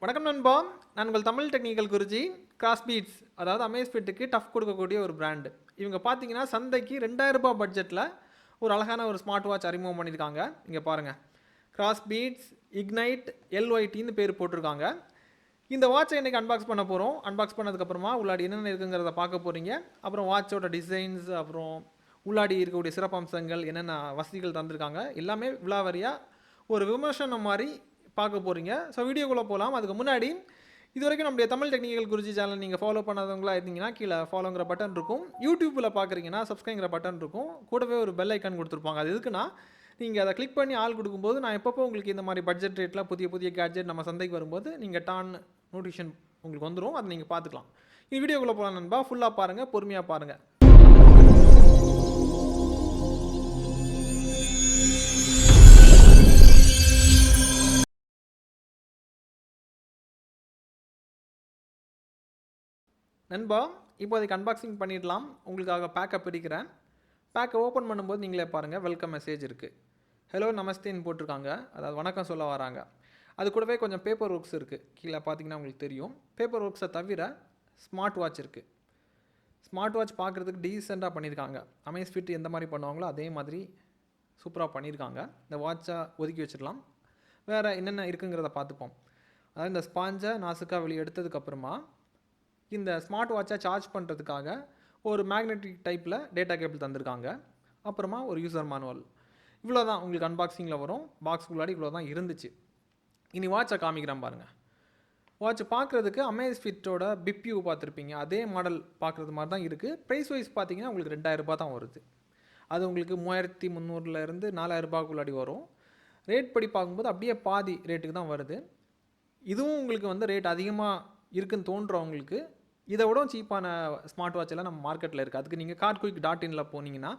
வணக்கம் நண்பா. நான் உங்கள் தமிழ் டெக்னிக்கல் குருஜி. கிராஸ்பீட்ஸ் அதாவது அமேஸ்ஃபிட்டுக்கு டஃப் கொடுக்கக்கூடிய ஒரு பிராண்டு. இவங்க பார்த்தீங்கன்னா சந்தைக்கு ரூ. 2000 பட்ஜெட்டில் ஒரு அழகான ஒரு ஸ்மார்ட் வாட்ச் அறிமுகம் பண்ணியிருக்காங்க. இங்கே பாருங்கள், கிராஸ்பீட்ஸ் இக்னைட் LYTன்னு பேர் போட்டிருக்காங்க. இந்த வாட்சை இன்றைக்கி அன்பாக்ஸ் பண்ண போகிறோம். அன்பாக்ஸ் பண்ணதுக்கப்புறமா உள்ளாடி என்னென்ன இருக்குங்கிறத பார்க்க போகிறீங்க. அப்புறம் வாட்சோட டிசைன்ஸ், அப்புறம் உள்ளாடி இருக்கக்கூடிய சிறப்பம்சங்கள், என்னென்ன வசதிகள் தந்திருக்காங்க, எல்லாமே விலாவரியாக ஒரு விமர்சனம் மாதிரி பார்க்க போகிறீங்க. ஸோ வீடியோக்குள்ளே போகலாம். அதுக்கு முன்னாடி இது வரைக்கும் நம்முடைய தமிழ் டெக்னிக்கல் குருஜி சேனல் நீங்கள் ஃபாலோ பண்ணாதவங்களா இருந்தீங்கன்னா கீழே ஃபாலோங்கிற பட்டன் இருக்கும். யூடியூப்பில் பார்க்குறீங்கன்னா சப்ஸ்கிரைங்கிற பட்டன் இருக்கும். கூடவே ஒரு பெல் ஐக்கான் கொடுத்துருப்பாங்க. அது எதுக்குன்னா நீங்கள் அதை கிளிக் பண்ணி ஆள் கொடுக்கும்போது நான் எப்பப்போ உங்களுக்கு இந்த மாதிரி பட்ஜெட் ரேட்டில் புதிய புதிய கேட்ஜெட் நம்ம சந்தைக்கு வரும்போது நீங்கள் டான் நோட்டிஃபிகேஷன் உங்களுக்கு வந்துடும். அதை நீங்கள் பார்த்துக்கலாம். இந்த வீடியோக்குள்ளே போகலாம் நண்பா. ஃபுல்லாக பாருங்கள், பொறுமையாக பாருங்கள். நண்பா, இப்போதைக்கு அன்பாக்சிங் பண்ணிடலாம். உங்களுக்காக பேக்கை பிரிக்கிறேன். பேக்கை ஓப்பன் பண்ணும்போது நீங்களே பாருங்கள், வெல்கம் மெசேஜ் இருக்குது. ஹலோ நமஸ்தேன்னு போட்டிருக்காங்க, அதாவது வணக்கம் சொல்ல வராங்க. அது கூடவே கொஞ்சம் பேப்பர் ஒர்க்ஸ் இருக்குது. கீழே பார்த்தீங்கன்னா உங்களுக்கு தெரியும். பேப்பர் ஒர்க்ஸை தவிர ஸ்மார்ட் வாட்ச் இருக்குது. ஸ்மார்ட் வாட்ச் பார்க்குறதுக்கு டீசெண்டாக பண்ணியிருக்காங்க. அமேஸ்ஃபிட் எந்த மாதிரி பண்ணுவாங்களோ அதே மாதிரி சூப்பராக பண்ணியிருக்காங்க. இந்த வாட்சை ஒதுக்கி வச்சிடலாம். வேறு என்னென்ன இருக்குங்கிறத பார்த்துப்போம். அதாவது இந்த ஸ்பாஞ்சை நாசுக்காக வெளியே எடுத்ததுக்கப்புறமா இந்த ஸ்மார்ட் வாட்சை சார்ஜ் பண்ணுறதுக்காக ஒரு மேக்னெட்டிக் டைப்பில் டேட்டா கேபிள் தந்திருக்காங்க. அப்புறமா ஒரு யூசர் மேனுவல். இவ்வளோ தான் உங்களுக்கு அன்பாக்சிங்கில் வரும். பாக்ஸ்குள்ளாடி இவ்வளோ தான் இருந்துச்சு. இனி வாட்சை காமிக்கிறேன் பாருங்கள். வாட்ச் பார்க்குறதுக்கு அமேஸ்ஃபிட்டோட பிப்யூ பார்த்துருப்பீங்க, அதே மாடல் பார்க்குறது மாதிரி தான் இருக்குது. ப்ரைஸ் வைஸ் பார்த்தீங்கன்னா உங்களுக்கு ரூ. 2000 தான் வருது. அது உங்களுக்கு 3300 4000 வரும். ரேட் படி பார்க்கும்போது அப்படியே பாதி ரேட்டுக்கு தான் வருது. இதுவும் உங்களுக்கு ரேட் அதிகமாக இருக்குன்னு தோன்றவங்களுக்கு இதை விட சீப்பான ஸ்மார்ட் வாட்ச் எல்லாம் நம்ம மார்க்கெட்டில் இருக்குது. அதுக்கு நீங்கள் carquik.inல போனீங்கன்னா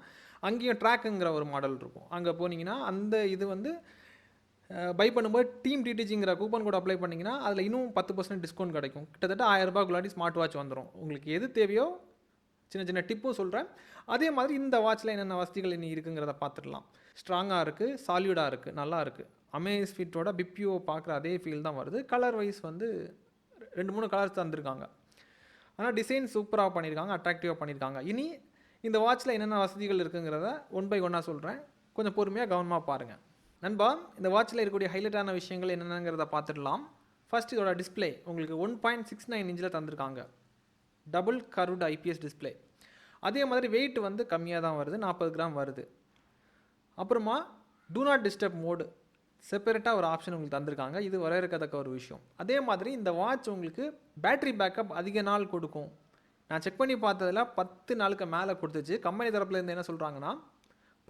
அங்கேயும் ட்ராக்குங்கிற ஒரு மாடல் இருக்கும். அங்கே போனீங்கன்னா அந்த இது பை பண்ணும்போது டீம் டிடிஜிங்கிற கூப்பன் கோட் அப்ளை பண்ணிங்கன்னா அதில் இன்னும் 10% டிஸ்கவுண்ட் கிடைக்கும். கிட்டத்தட்ட ரூ. 1000 ஸ்மார்ட் வாட்ச் வந்துடும். உங்களுக்கு எது தேவையோ சின்ன சின்ன டிப்பும் சொல்கிறேன். அதே மாதிரி இந்த வாட்சில் என்னென்ன வசதிகள் இனி இருக்குங்கிறத பார்த்துடலாம். ஸ்ட்ராங்காக இருக்குது, சாலிடாக இருக்குது, நல்லா இருக்குது. அமேஸ்ஃபிட்டோட பிப்யூவை பார்க்குற அதே ஃபீல் தான் வருது. கலர் வைஸ் 2-3 கலர்ஸ் தந்திருக்காங்க. ஆனால் டிசைன் சூப்பராக பண்ணியிருக்காங்க, அட்ராக்டிவாக பண்ணியிருக்காங்க. இனி இந்த வாட்சில் என்னென்ன வசதிகள் இருக்குங்கிறத ஒன் பை ஒன்னாக சொல்கிறேன். கொஞ்சம் பொறுமையாக கவனமாக பாருங்கள். நண்பா, இந்த வாட்சில் இருக்கக்கூடிய ஹைலைட்டான விஷயங்கள் என்னென்னங்கிறத பார்த்துடலாம். ஃபர்ஸ்ட் இதோட டிஸ்பிளே உங்களுக்கு 1.69 இன்ச்சில் தந்திருக்காங்க. Double curved IPS display. அதே மாதிரி வெயிட் கம்மியாக தான் வருது, 40 கிராம் வருது. அப்புறமா டூ நாட் டிஸ்டர்ப் மோடு செப்பரேட்டாக ஒரு ஆப்ஷன் உங்களுக்கு தந்திருக்காங்க. இது வரவேற்கத்தக்க ஒரு விஷயம். அதே மாதிரி இந்த வாட்ச் உங்களுக்கு பேட்டரி பேக்கப் அதிக நாள் கொடுக்கும். நான் செக் பண்ணி பார்த்ததில் 10 நாளுக்கு மேலே கொடுத்துச்சு. கம்பெனி தரப்புலேருந்து என்ன சொல்கிறாங்கன்னா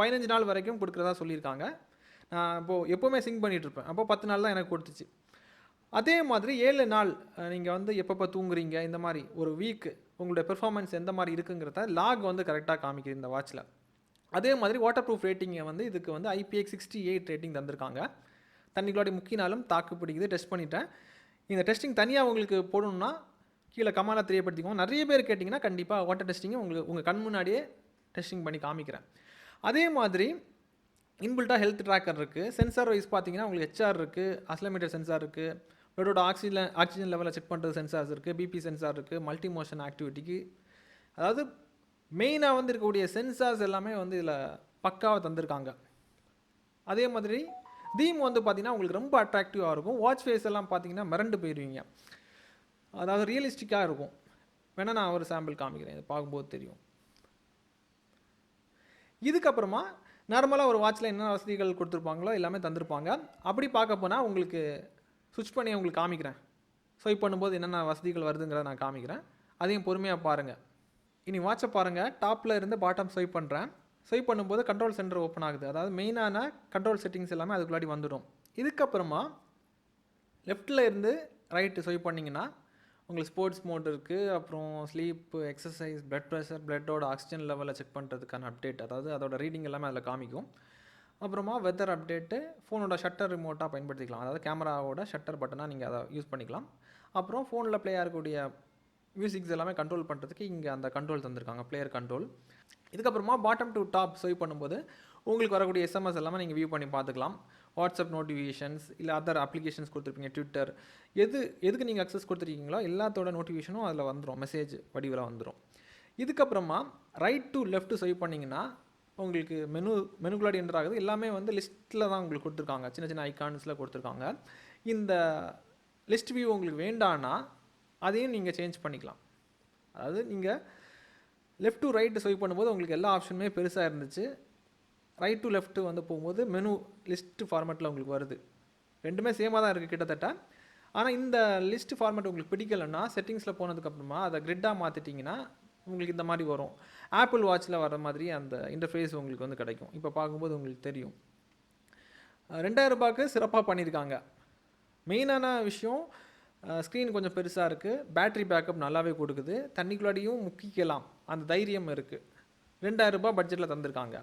15 நாள் வரைக்கும் கொடுக்குறதா சொல்லியிருக்காங்க. நான் இப்போது எப்போவுமே சிங்க் பண்ணிகிட்ருப்பேன். அப்போ 10 நாள் தான் எனக்கு கொடுத்துச்சு. அதே மாதிரி 7 நாள் நீங்கள் எப்பப்போ தூங்குறீங்க, இந்த மாதிரி ஒரு வீக் உங்களுடைய பெர்ஃபார்மன்ஸ் எந்த மாதிரி இருக்குங்கிறத லாக் கரெக்டாக காமிக்குது இந்த வாட்சில். அதே மாதிரி வாட்டர் ப்ரூஃப் ரேட்டிங்கை இதுக்கு IPX68 ரேட்டிங் தந்திருக்காங்க. தண்ணிக்குள்ளாடி முக்கினாலும் தாக்கு பிடிக்குது. டெஸ்ட் பண்ணிட்டேன். இந்த டெஸ்டிங் தனியாக உங்களுக்கு போடணுன்னா கீழே கமெண்ட்டில் தெரியப்படுத்திக்கோங்க. நிறைய பேர் கேட்டிங்கன்னா கண்டிப்பாக வாட்டர் டெஸ்டிங்கை உங்கள் கண் முன்னாடியே டெஸ்டிங் பண்ணி காமிக்கிறேன். அதே மாதிரி இன்பில்ட்டாக ஹெல்த் ட்ராக்கர் இருக்குது. சென்சார் வைஸ் பார்த்தீங்கன்னா உங்களுக்கு HR இருக்குது, அஸ்லோமீட்டர் சென்சார் இருக்குது, பிளட்டோட ஆக்சிஜன் லெவலில் செக் பண்ணுறது சென்சார்ஸ் இருக்குது, BP சென்சார் இருக்குது, மல்டி மோஷன் ஆக்டிவிட்டிக்கு, அதாவது மெயினாக இருக்கக்கூடிய சென்சார்ஸ் எல்லாமே இதில் பக்காவாக தந்திருக்காங்க. அதே மாதிரி தீம் பார்த்தீங்கன்னா உங்களுக்கு ரொம்ப அட்ராக்டிவாக இருக்கும். வாட்ச் ஃபேஸ் எல்லாம் பார்த்தீங்கன்னா மிரண்டு போயிடுவீங்க. அதாவது ரியலிஸ்டிக்காக இருக்கும். வேணால் நான் ஒரு சாம்பிள் காமிக்கிறேன், இதை பார்க்கும்போது தெரியும். இதுக்கப்புறமா நார்மலாக ஒரு வாட்சில் என்ன வசதிகள் கொடுத்துருப்பாங்களோ எல்லாமே தந்திருப்பாங்க. அப்படி பார்க்க போனால் உங்களுக்கு சுவிட்ச் பண்ணி உங்களுக்கு காமிக்கிறேன். ஸ்வைப் பண்ணும்போது என்னென்ன வசதிகள் வருதுங்கிறத நான் காமிக்கிறேன். அதையும் பொறுமையாக பாருங்கள். இனி வாட்சை பாருங்கள். டாப்பில் இருந்து பாட்டம் ஸ்வைப் பண்ணுறேன். ஸ்வைப் பண்ணும்போது கண்ட்ரோல் சென்டர் ஓப்பன் ஆகுது. அதாவது மெயினான கண்ட்ரோல் செட்டிங்ஸ் எல்லாமே அதுக்குள்ளாடி வந்துடும். இதுக்கப்புறமா லெஃப்ட்டில் இருந்து ரைட்டு ஸ்வைப் பண்ணிங்கன்னா உங்களுக்கு ஸ்போர்ட்ஸ் மோட் இருக்குது. அப்புறம் ஸ்லீப், எக்ஸசைஸ், பிளட் ப்ரெஷர், பிளட்டோட ஆக்சிஜன் லெவலை செக் பண்ணுறதுக்கான அப்டேட், அதாவது அதோட ரீடிங் எல்லாமே அதில் காமிக்கும். அப்புறமா வெதர் அப்டேட்டு, ஃபோனோட ஷட்டர் ரிமோட்டாக பயன்படுத்திக்கலாம். அதாவது கேமராவோட ஷட்டர் பட்டனாக நீங்கள் அதை யூஸ் பண்ணிக்கலாம். அப்புறம் ஃபோனில் ப்ளே ஆகக்கூடிய மியூசிக்ஸ் எல்லாமே கண்ட்ரோல் பண்ணுறதுக்கு இங்கே அந்த கண்ட்ரோல் தந்திருக்காங்க, பிளேயர் கண்ட்ரோல். இதுக்கப்புறமா பாட்டம் டு டாப் ஸ்வைப் பண்ணும்போது உங்களுக்கு வரக்கூடிய SMS எல்லாமே நீங்கள் வியூ பண்ணி பார்த்துக்கலாம். வாட்ஸ்அப் நோட்டிஃபிகேஷன்ஸ் இல்லை அதர் அப்ளிகேஷன்ஸ் கொடுத்துருப்பீங்க, ட்விட்டர், எதுக்கு நீங்கள் அக்சஸ் கொடுத்துருக்கீங்களோ எல்லாத்தோட நோட்டிஃபிகேஷனும் அதில் வந்துடும், மெசேஜ் வடிவில் வந்துடும். இதுக்கப்புறமா ரைட் டு லெஃப்ட் ஸ்வைப் பண்ணிங்கன்னா உங்களுக்கு மெனுக்குள்ளாடி என்டர் ஆகுது. எல்லாமே வந்து லிஸ்ட்டில் தான் உங்களுக்கு கொடுத்துருக்காங்க, சின்ன சின்ன ஐகான்ஸில் கொடுத்துருக்காங்க. இந்த லிஸ்ட் வியூ உங்களுக்கு வேண்டான்னா அதையும் நீங்கள் சேஞ்ச் பண்ணிக்கலாம். அதாவது நீங்கள் லெஃப்ட் டு ரைட்டு ஸ்வைப் பண்ணும்போது உங்களுக்கு எல்லா ஆப்ஷனுமே பெருசாக இருந்துச்சு. ரைட் டு லெஃப்ட்டு வந்து போகும்போது மெனு லிஸ்ட் ஃபார்மேட்டில் உங்களுக்கு வருது. ரெண்டுமே சேமாக தான் இருக்குது கிட்டத்தட்ட. ஆனால் இந்த லிஸ்ட் ஃபார்மேட் உங்களுக்கு பிடிக்கலைன்னா செட்டிங்ஸில் போனதுக்கப்புறமா அதை கிரிட்டாக மாற்றிட்டிங்கன்னா உங்களுக்கு இந்த மாதிரி வரும். ஆப்பிள் வாட்சில் வர மாதிரி அந்த இன்டர்ஃபேஸ் உங்களுக்கு வந்து கிடைக்கும். இப்போ பார்க்கும்போது உங்களுக்கு தெரியும். 2000 ரூபாய்க்கு சிறப்பாக பண்ணியிருக்காங்க. மெயினான விஷயம் ஸ்க்ரீன் கொஞ்சம் பெருசாக இருக்குது, பேட்ரி பேக்கப் நல்லாவே கொடுக்குது, தண்ணிக்குள்ளாடியும் முக்கிக்கலாம் அந்த தைரியம் இருக்குது. 2000 ரூபாய் பட்ஜெட்டில் தந்திருக்காங்க.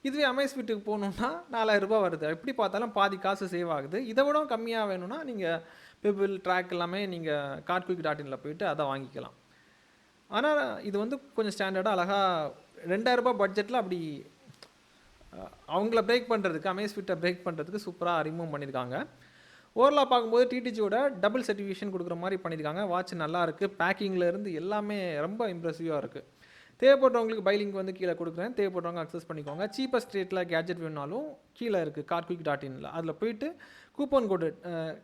இதுவே அமேஸ்ஃபிட்டுக்கு போகணுன்னா 4000 ரூபாய் வருது. எப்படி பார்த்தாலும் பாதி காசு சேவ் ஆகுது. இதை விட கம்மியாக வேணும்னா நீங்கள் பெபிள் ட்ராக் எல்லாமே நீங்கள் cartquick.inல போயிட்டு அதை வாங்கிக்கலாம். ஆனால் இது வந்து கொஞ்சம் ஸ்டாண்டர்டாக அழகாக 2000 ரூபாய் பட்ஜெட்டில் அப்படி அவங்கள பிரேக் பண்ணுறதுக்கு, அமேஸ்ஃபிட்டை பிரேக் பண்ணுறதுக்கு சூப்பராக அறிமுகம் பண்ணியிருக்காங்க. ஓவரலாக பார்க்கும்போது டிடிஜியோட டபுள் சர்டிஃபிகேஷன் கொடுக்குற மாதிரி பண்ணியிருக்காங்க. வாட்ச் நல்லா இருக்குது, பேக்கிங்லேருந்து எல்லாமே ரொம்ப இம்ப்ரெசிவாக இருக்குது. தேவைப்படுறவங்களுக்கு பை லிங்க் வந்து கீழே கொடுக்குறேன், தேவைப்படுறவங்க அக்சஸ் பண்ணிக்கோங்க. சீப்பஸ்ட் ரேட்டில் கேட்ஜெட் வேணுனாலும் கீழே இருக்குது cartquick.inல, அதில் போயிட்டு கூப்பன் கோடு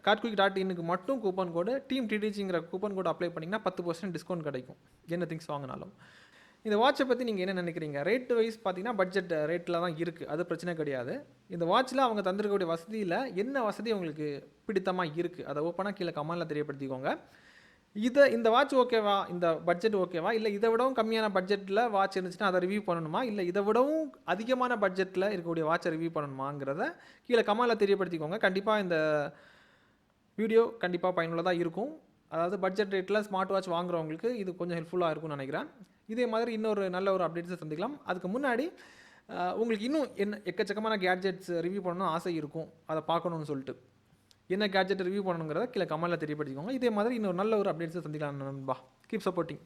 cartquick.inக்கு மட்டும் கூப்பன் கோடு டீம் டிடிஜிங்கிற கூப்பன் கோடு அப்ளை பண்ணிங்கன்னா 10% டிஸ்கவுண்ட் கிடைக்கும் என்ன திங்ஸ் வாங்கினாலும். இந்த வாட்சை பற்றி நீங்கள் என்ன நினைக்கிறீங்க? ரேட் வைஸ் பார்த்தீங்கன்னா பட்ஜெட் ரேட்டில் தான் இருக்குது, அது பிரச்சனை கிடையாது. இந்த வாட்சில் அவங்க தந்திருக்கக்கூடிய வசதியில் என்ன வசதி உங்களுக்கு பிடித்தமாக இருக்குது அதை ஓப்பனாக கீழே கமெண்டில் தெரியப்படுத்திக்கோங்க. இந்த வாட்ச் ஓகேவா, இந்த பட்ஜெட் ஓகேவா, இல்லை இதை விடவும் கம்மியான பட்ஜெட்டில் வாட்ச் இருந்துச்சுன்னா அதை ரிவ்யூ பண்ணணுமா, இல்லை இதை விடவும் அதிகமான பட்ஜெட்டில் இருக்கக்கூடிய வாட்சை ரிவ்யூ பண்ணணுமாங்கிறத கீழே கமெண்டில் தெரியப்படுத்திக்கோங்க. கண்டிப்பாக இந்த வீடியோ கண்டிப்பாக பயனுள்ளதாக இருக்கும். அதாவது பட்ஜெட் ரேட்டில் ஸ்மார்ட் வாட்ச் வாங்குறவங்களுக்கு இது கொஞ்சம் ஹெல்ப்ஃபுல்லாக இருக்கும்னு நினைக்கிறேன். இதே மாதிரி இன்னொரு நல்ல ஒரு அப்டேட்ஸை சந்திக்கலாம். அதுக்கு முன்னாடி உங்களுக்கு இன்னும் என்ன எக்கச்சக்கமான கேட்ஜெட்ஸ் ரிவ்யூ பண்ணணும்னு ஆசை இருக்கும், அதை பார்க்கணுன்னு சொல்லிட்டு என்ன கேட்ஜெட் ரிவ்யூ பண்ணணுங்கிறத கீழே கமெண்டில் தெரியப்படுத்திக்கோங்க. இதே மாதிரி இன்னொரு நல்ல ஒரு அப்டேட்ஸை சந்திக்கலாம் நண்பா. Keep supporting.